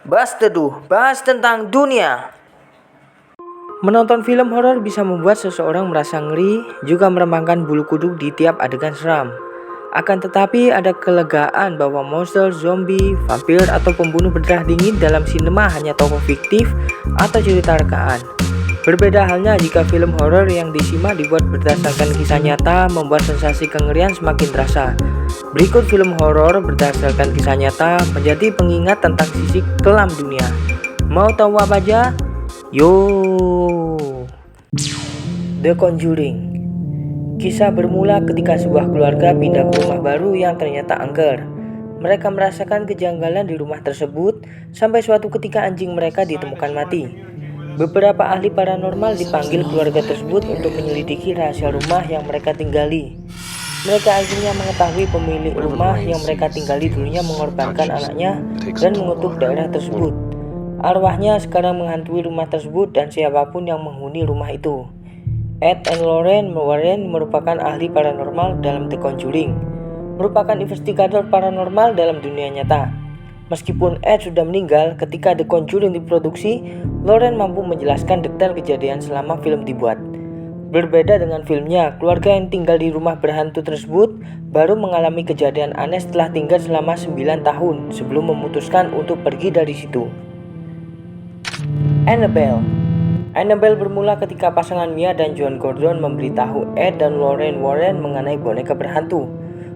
Bahas Teduh, bahas tentang dunia. Menonton film horor bisa membuat seseorang merasa ngeri, juga merembangkan bulu kuduk di tiap adegan seram. Akan tetapi ada kelegaan bahwa monster, zombie, vampir, atau pembunuh berdarah dingin dalam sinema hanya tokoh fiktif atau cerita rekaan. Berbeda halnya jika film horor yang disimak dibuat berdasarkan kisah nyata, membuat sensasi kengerian semakin terasa. Berikut film horor berdasarkan kisah nyata menjadi pengingat tentang sisi kelam dunia. Mau tahu apa aja? Yo. The Conjuring. Kisah bermula ketika sebuah keluarga pindah ke rumah baru yang ternyata angker. Mereka merasakan kejanggalan di rumah tersebut sampai suatu ketika anjing mereka ditemukan mati. Beberapa ahli paranormal dipanggil keluarga tersebut untuk menyelidiki rahasia rumah yang mereka tinggali. Mereka akhirnya mengetahui pemilik rumah yang mereka tinggali dulunya mengorbankan anaknya dan mengutuk daerah tersebut. Arwahnya sekarang menghantui rumah tersebut dan siapapun yang menghuni rumah itu. Ed and Lorraine Warren merupakan ahli paranormal dalam The Conjuring, merupakan investigator paranormal dalam dunia nyata. Meskipun Ed sudah meninggal ketika The Conjuring diproduksi, Lorraine mampu menjelaskan detail kejadian selama film dibuat. Berbeda dengan filmnya, keluarga yang tinggal di rumah berhantu tersebut baru mengalami kejadian aneh setelah tinggal selama 9 tahun sebelum memutuskan untuk pergi dari situ. Annabelle bermula ketika pasangan Mia dan John Gordon memberitahu Ed dan Lorraine Warren mengenai boneka berhantu.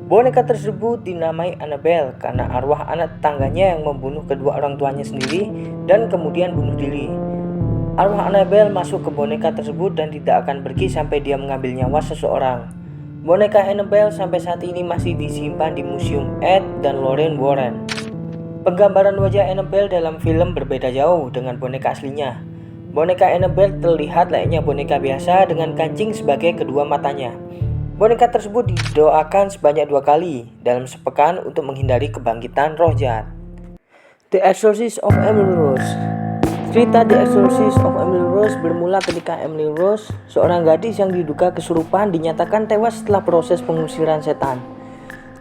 Boneka tersebut dinamai Annabelle karena arwah anak tetangganya yang membunuh kedua orang tuanya sendiri dan kemudian bunuh diri. Arwah Annabelle masuk ke boneka tersebut dan tidak akan pergi sampai dia mengambil nyawa seseorang. Boneka Annabelle sampai saat ini masih disimpan di museum Ed dan Lorraine Warren. Penggambaran wajah Annabelle dalam film berbeda jauh dengan boneka aslinya. Boneka Annabelle terlihat layaknya boneka biasa dengan kancing sebagai kedua matanya. Boneka tersebut didoakan sebanyak 2 kali dalam sepekan untuk menghindari kebangkitan roh jahat. The Exorcist of Emily Rose. Cerita The Exorcist of Emily Rose bermula ketika Emily Rose, seorang gadis yang diduga kesurupan, dinyatakan tewas setelah proses pengusiran setan.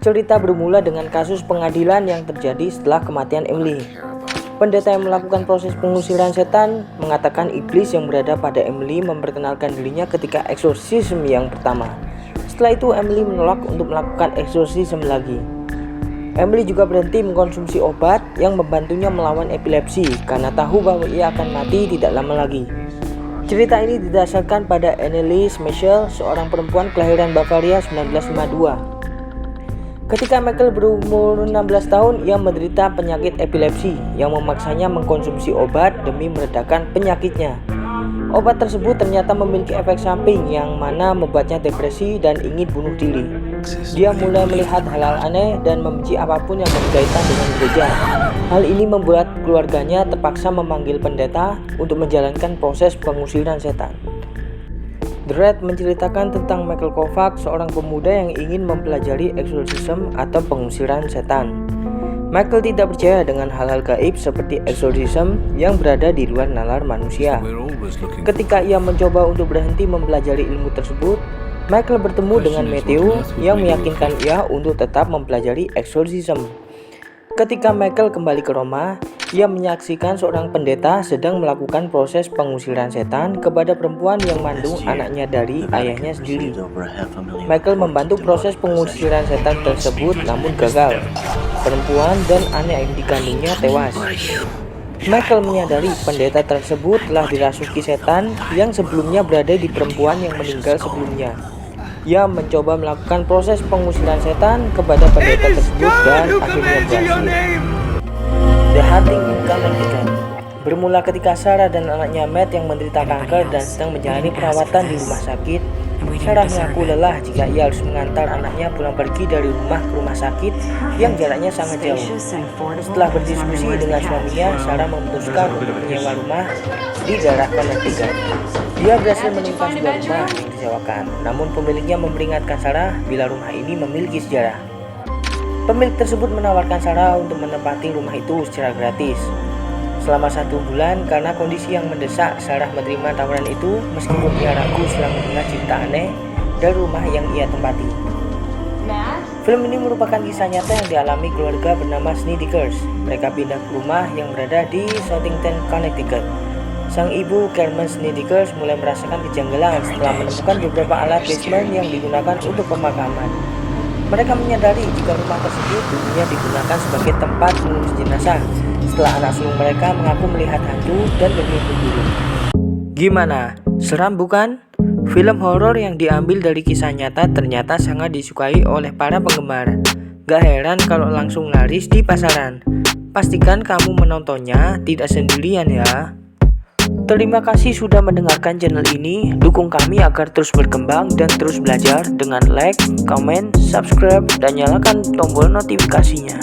Cerita bermula dengan kasus pengadilan yang terjadi setelah kematian Emily. Pendeta yang melakukan proses pengusiran setan mengatakan iblis yang berada pada Emily memperkenalkan dirinya ketika eksorsisme yang pertama. Setelah itu Emily menolak untuk melakukan eksorsisme lagi. Emily juga berhenti mengkonsumsi obat yang membantunya melawan epilepsi karena tahu bahwa ia akan mati tidak lama lagi. Cerita ini didasarkan pada Anneliese Michel, seorang perempuan kelahiran Bavaria 1952. Ketika Michael berumur 16 tahun, ia menderita penyakit epilepsi yang memaksanya mengkonsumsi obat demi meredakan penyakitnya. Obat tersebut ternyata memiliki efek samping yang mana membuatnya depresi dan ingin bunuh diri. Dia mulai melihat hal-hal aneh dan membenci apapun yang berkaitan dengan gereja. Hal ini membuat keluarganya terpaksa memanggil pendeta untuk menjalankan proses pengusiran setan. Dread menceritakan tentang Michael Kovac, seorang pemuda yang ingin mempelajari eksorsisme atau pengusiran setan. Michael tidak percaya dengan hal-hal gaib seperti eksorsisme yang berada di luar nalar manusia. Ketika ia mencoba untuk berhenti mempelajari ilmu tersebut, Michael bertemu dengan Matthew yang meyakinkan ia untuk tetap mempelajari eksorsisme. Ketika Michael kembali ke Roma, ia menyaksikan seorang pendeta sedang melakukan proses pengusiran setan kepada perempuan yang mengandung anaknya dari ayahnya sendiri. Michael membantu proses pengusiran setan tersebut namun gagal. Perempuan dan anak yang dikandungnya tewas. Michael menyadari pendeta tersebut telah dirasuki setan yang sebelumnya berada di perempuan yang meninggal sebelumnya. Ia mencoba melakukan proses pengusiran setan kepada pendeta tersebut dan akhirnya berhasil. The Haunting in Connecticut bermula ketika Sarah dan anaknya Matt yang menderita kanker dan sedang menjalani perawatan di rumah sakit. Sarah mengaku lelah jika ia harus mengantar anaknya pulang pergi dari rumah ke rumah sakit yang jaraknya sangat jauh. Setelah berdiskusi dengan suaminya, Sarah memutuskan untuk menyewa rumah di daerah Connecticut. Dia berhasil menemukan sebuah rumah yang disewakan, namun pemiliknya memperingatkan Sarah bila rumah ini memiliki sejarah. Pemilik tersebut menawarkan Sarah untuk menempati rumah itu secara gratis. Selama 1 bulan, karena kondisi yang mendesak, Sarah menerima tawaran itu meskipun ia ragu setelah mendengar cerita aneh dari rumah yang ia tempati. Film ini merupakan kisah nyata yang dialami keluarga bernama Snedeker. Mereka pindah ke rumah yang berada di Southington, Connecticut. Sang ibu, Carmen Snedeker, mulai merasakan kejanggalan setelah menemukan beberapa alat basement yang digunakan untuk pemakaman. Mereka menyadari jika rumah tersebut dulunya digunakan sebagai tempat mengurus jenazah setelah anak sulung mereka mengaku melihat hantu dan bermimpi buruk. Gimana? Seram bukan? Film horor yang diambil dari kisah nyata ternyata sangat disukai oleh para penggemar. Gak heran kalau langsung laris di pasaran. Pastikan kamu menontonnya tidak sendirian ya. Terima kasih sudah mendengarkan channel ini. Dukung kami agar terus berkembang dan terus belajar dengan like, comment, subscribe, dan nyalakan tombol notifikasinya.